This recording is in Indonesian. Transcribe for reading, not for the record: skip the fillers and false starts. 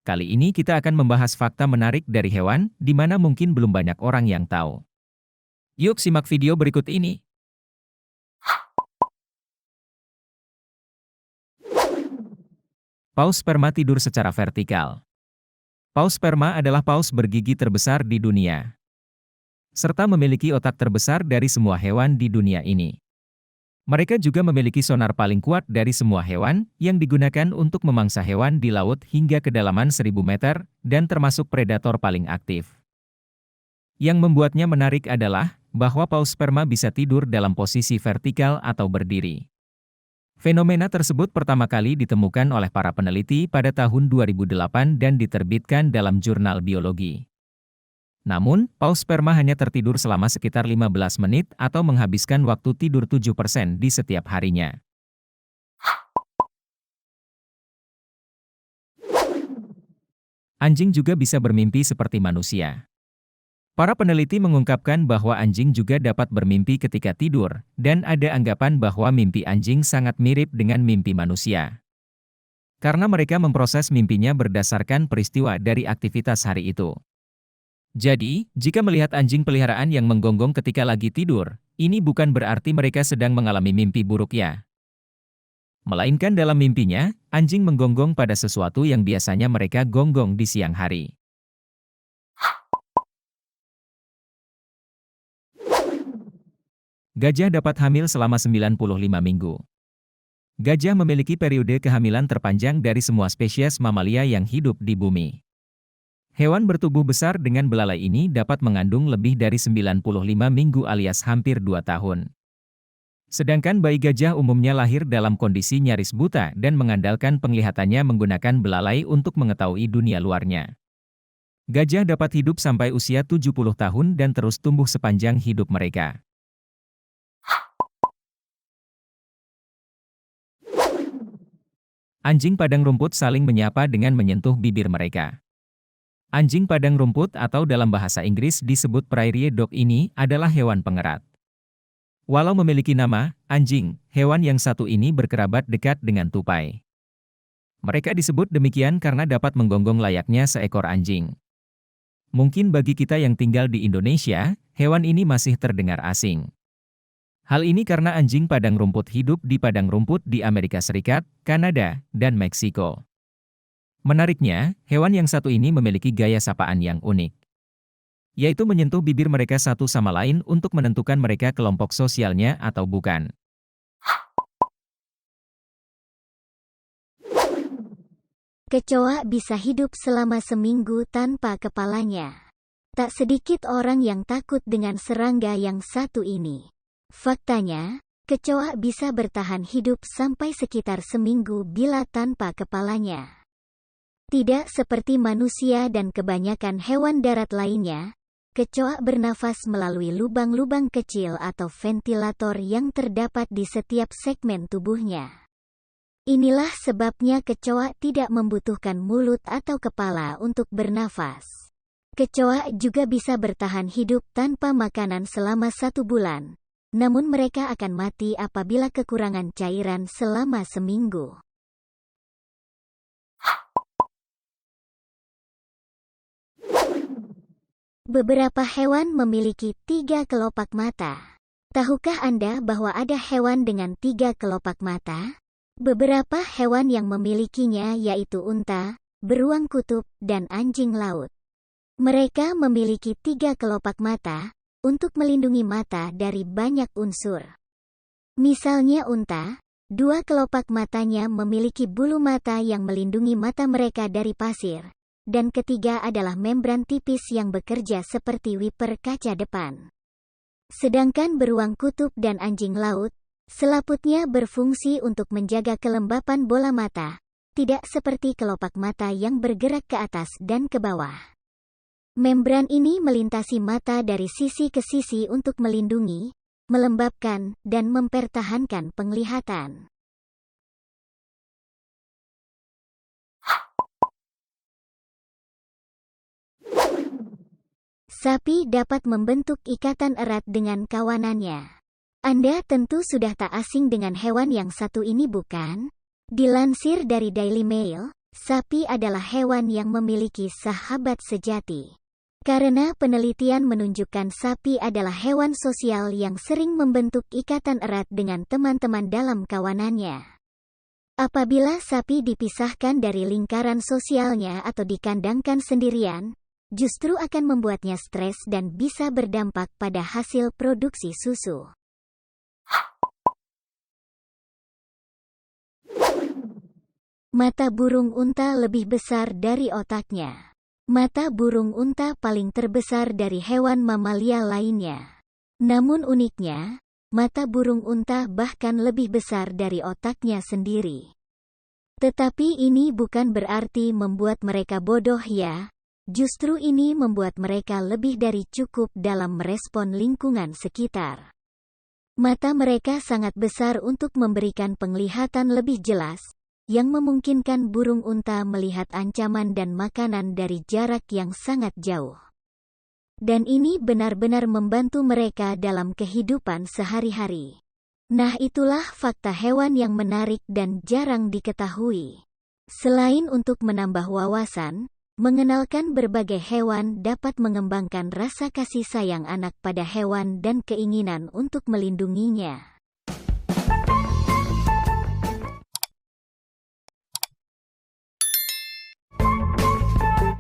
Kali ini kita akan membahas fakta menarik dari hewan, di mana mungkin belum banyak orang yang tahu. Yuk simak video berikut ini. Paus sperma tidur secara vertikal. Paus sperma adalah paus bergigi terbesar di dunia, serta memiliki otak terbesar dari semua hewan di dunia ini. Mereka juga memiliki sonar paling kuat dari semua hewan, yang digunakan untuk memangsa hewan di laut hingga kedalaman 1000 meter, dan termasuk predator paling aktif. Yang membuatnya menarik adalah, bahwa paus sperma bisa tidur dalam posisi vertikal atau berdiri. Fenomena tersebut pertama kali ditemukan oleh para peneliti pada tahun 2008 dan diterbitkan dalam jurnal biologi. Namun, paus sperma hanya tertidur selama sekitar 15 menit atau menghabiskan waktu tidur 7% di setiap harinya. Anjing juga bisa bermimpi seperti manusia. Para peneliti mengungkapkan bahwa anjing juga dapat bermimpi ketika tidur, dan ada anggapan bahwa mimpi anjing sangat mirip dengan mimpi manusia. Karena mereka memproses mimpinya berdasarkan peristiwa dari aktivitas hari itu. Jadi, jika melihat anjing peliharaan yang menggonggong ketika lagi tidur, ini bukan berarti mereka sedang mengalami mimpi buruk ya. Melainkan dalam mimpinya, anjing menggonggong pada sesuatu yang biasanya mereka gonggong di siang hari. Gajah dapat hamil selama 95 minggu. Gajah memiliki periode kehamilan terpanjang dari semua spesies mamalia yang hidup di bumi. Hewan bertubuh besar dengan belalai ini dapat mengandung lebih dari 95 minggu alias hampir 2 tahun. Sedangkan bayi gajah umumnya lahir dalam kondisi nyaris buta dan mengandalkan penglihatannya menggunakan belalai untuk mengetahui dunia luarnya. Gajah dapat hidup sampai usia 70 tahun dan terus tumbuh sepanjang hidup mereka. Anjing padang rumput saling menyapa dengan menyentuh bibir mereka. Anjing padang rumput atau dalam bahasa Inggris disebut prairie dog ini adalah hewan pengerat. Walau memiliki nama, anjing, hewan yang satu ini berkerabat dekat dengan tupai. Mereka disebut demikian karena dapat menggonggong layaknya seekor anjing. Mungkin bagi kita yang tinggal di Indonesia, hewan ini masih terdengar asing. Hal ini karena anjing padang rumput hidup di padang rumput di Amerika Serikat, Kanada, dan Meksiko. Menariknya, hewan yang satu ini memiliki gaya sapaan yang unik, yaitu menyentuh bibir mereka satu sama lain untuk menentukan mereka kelompok sosialnya atau bukan. Kecoa bisa hidup selama seminggu tanpa kepalanya. Tak sedikit orang yang takut dengan serangga yang satu ini. Faktanya, kecoa bisa bertahan hidup sampai sekitar seminggu bila tanpa kepalanya. Tidak seperti manusia dan kebanyakan hewan darat lainnya, kecoa bernafas melalui lubang-lubang kecil atau ventilator yang terdapat di setiap segmen tubuhnya. Inilah sebabnya kecoa tidak membutuhkan mulut atau kepala untuk bernafas. Kecoa juga bisa bertahan hidup tanpa makanan selama 1 bulan. Namun mereka akan mati apabila kekurangan cairan selama seminggu. Beberapa hewan memiliki 3 kelopak mata. Tahukah Anda bahwa ada hewan dengan 3 kelopak mata? Beberapa hewan yang memilikinya yaitu unta, beruang kutub, dan anjing laut. Mereka memiliki 3 kelopak mata, untuk melindungi mata dari banyak unsur. Misalnya unta, 2 kelopak matanya memiliki bulu mata yang melindungi mata mereka dari pasir, dan ketiga adalah membran tipis yang bekerja seperti wiper kaca depan. Sedangkan beruang kutub dan anjing laut, selaputnya berfungsi untuk menjaga kelembapan bola mata, tidak seperti kelopak mata yang bergerak ke atas dan ke bawah. Membran ini melintasi mata dari sisi ke sisi untuk melindungi, melembabkan, dan mempertahankan penglihatan. Sapi dapat membentuk ikatan erat dengan kawanannya. Anda tentu sudah tak asing dengan hewan yang satu ini bukan? Dilansir dari Daily Mail, sapi adalah hewan yang memiliki sahabat sejati. Karena penelitian menunjukkan sapi adalah hewan sosial yang sering membentuk ikatan erat dengan teman-teman dalam kawanannya. Apabila sapi dipisahkan dari lingkaran sosialnya atau dikandangkan sendirian, justru akan membuatnya stres dan bisa berdampak pada hasil produksi susu. Mata burung unta lebih besar dari otaknya. Mata burung unta paling terbesar dari hewan mamalia lainnya. Namun uniknya, mata burung unta bahkan lebih besar dari otaknya sendiri. Tetapi ini bukan berarti membuat mereka bodoh ya. Justru ini membuat mereka lebih dari cukup dalam merespon lingkungan sekitar. Mata mereka sangat besar untuk memberikan penglihatan lebih jelas, yang memungkinkan burung unta melihat ancaman dan makanan dari jarak yang sangat jauh. Dan ini benar-benar membantu mereka dalam kehidupan sehari-hari. Nah, itulah fakta hewan yang menarik dan jarang diketahui. Selain untuk menambah wawasan, mengenalkan berbagai hewan dapat mengembangkan rasa kasih sayang anak pada hewan dan keinginan untuk melindunginya.